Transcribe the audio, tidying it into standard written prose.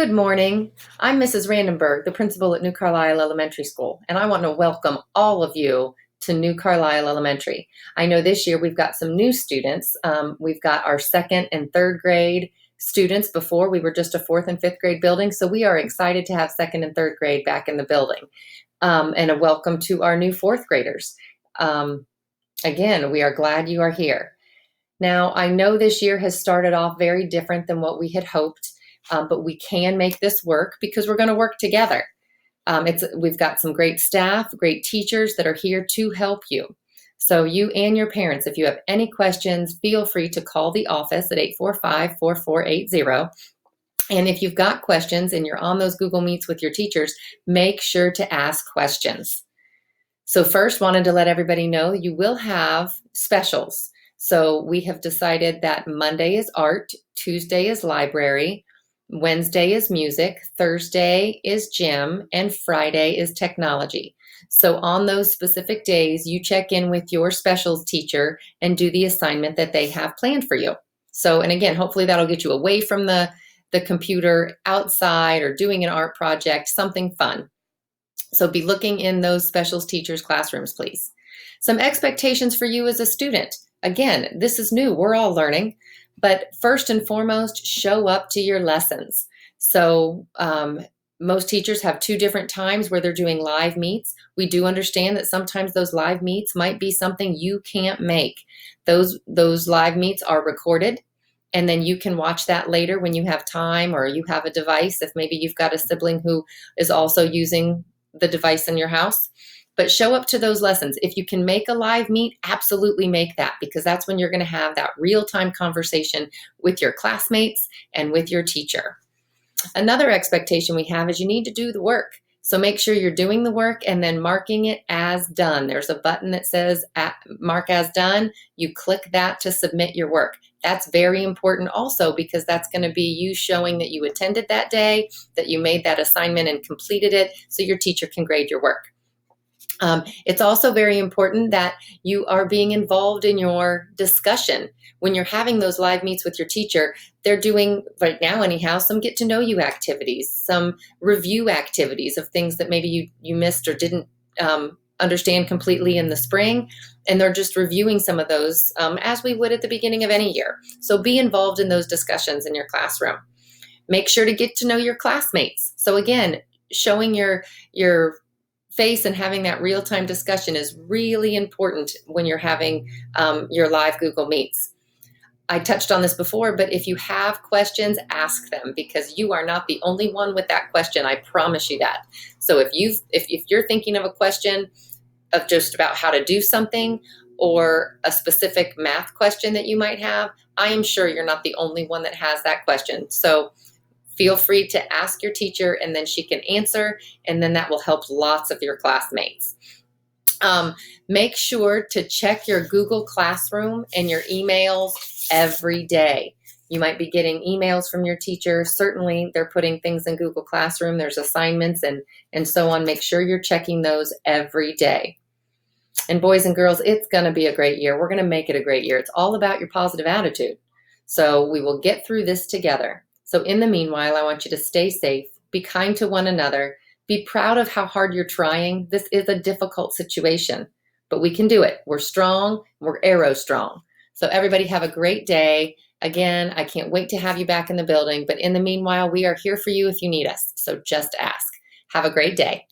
Good morning. I'm Mrs. Randenberg, the principal at New Carlisle Elementary School, and I want to welcome all of you to New Carlisle Elementary. I know this year we've got some new students. We've got our second and third grade students. Before we were just a fourth and fifth grade building, so we are excited to have second and third grade back in the building. And a welcome to our new fourth graders. Again, we are glad you are here. Now, I know this year has started off very different than what we had hoped. But we can make this work because we're going to work together. We've got some great staff, great teachers that are here to help you. So you and your parents, if you have any questions, feel free to call the office at 845-4480. And if you've got questions and you're on those Google Meets with your teachers, make sure to ask questions. So first, wanted to let everybody know you will have specials. So we have decided that Monday is art, Tuesday is library, Wednesday is music, Thursday is gym, and Friday is technology. So on those specific days, you check in with your specials teacher and do the assignment that they have planned for you. So, and again, hopefully that'll get you away from the computer, outside, or doing an art project, something fun. So be looking in those specials teachers' classrooms, please. Some expectations for you as a student. Again, this is new, we're all learning. But first and foremost, show up to your lessons. So most teachers have two different times where they're doing live meets. We do understand that sometimes those live meets might be something you can't make. Those live meets are recorded, and then you can watch that later when you have time or you have a device, if maybe you've got a sibling who is also using the device in your house. But show up to those lessons. If you can make a live meet, absolutely make that, because that's when you're going to have that real-time conversation with your classmates and with your teacher. Another expectation we have is you need to do the work. So make sure you're doing the work and then marking it as done. There's a button that says mark as done. You click that to submit your work. That's very important also, because that's going to be you showing that you attended that day, that you made that assignment and completed it, so your teacher can grade your work. It's also very important that you are being involved in your discussion. When you're having those live meets with your teacher, they're doing, right now anyhow, some get to know you activities, some review activities of things that maybe you missed or didn't understand completely in the spring. And they're just reviewing some of those as we would at the beginning of any year. So be involved in those discussions in your classroom. Make sure to get to know your classmates. So again, showing your face and having that real-time discussion is really important when you're having your live Google Meets. I touched on this before, but if you have questions, ask them, because you are not the only one with that question. I promise you that. So if you're thinking of a question of just about how to do something, or a specific math question that you might have, I am sure you're not the only one that has that question. So feel free to ask your teacher, and then she can answer, and then that will help lots of your classmates. Make sure to check your Google Classroom and your emails every day. You might be getting emails from your teacher. Certainly, they're putting things in Google Classroom. There's assignments and so on. Make sure you're checking those every day. And boys and girls, it's going to be a great year. We're going to make it a great year. It's all about your positive attitude. So we will get through this together. So in the meanwhile, I want you to stay safe, be kind to one another, be proud of how hard you're trying. This is a difficult situation, but we can do it. We're strong, we're arrow strong. So everybody have a great day. Again, I can't wait to have you back in the building, but in the meanwhile, we are here for you if you need us. So just ask. Have a great day.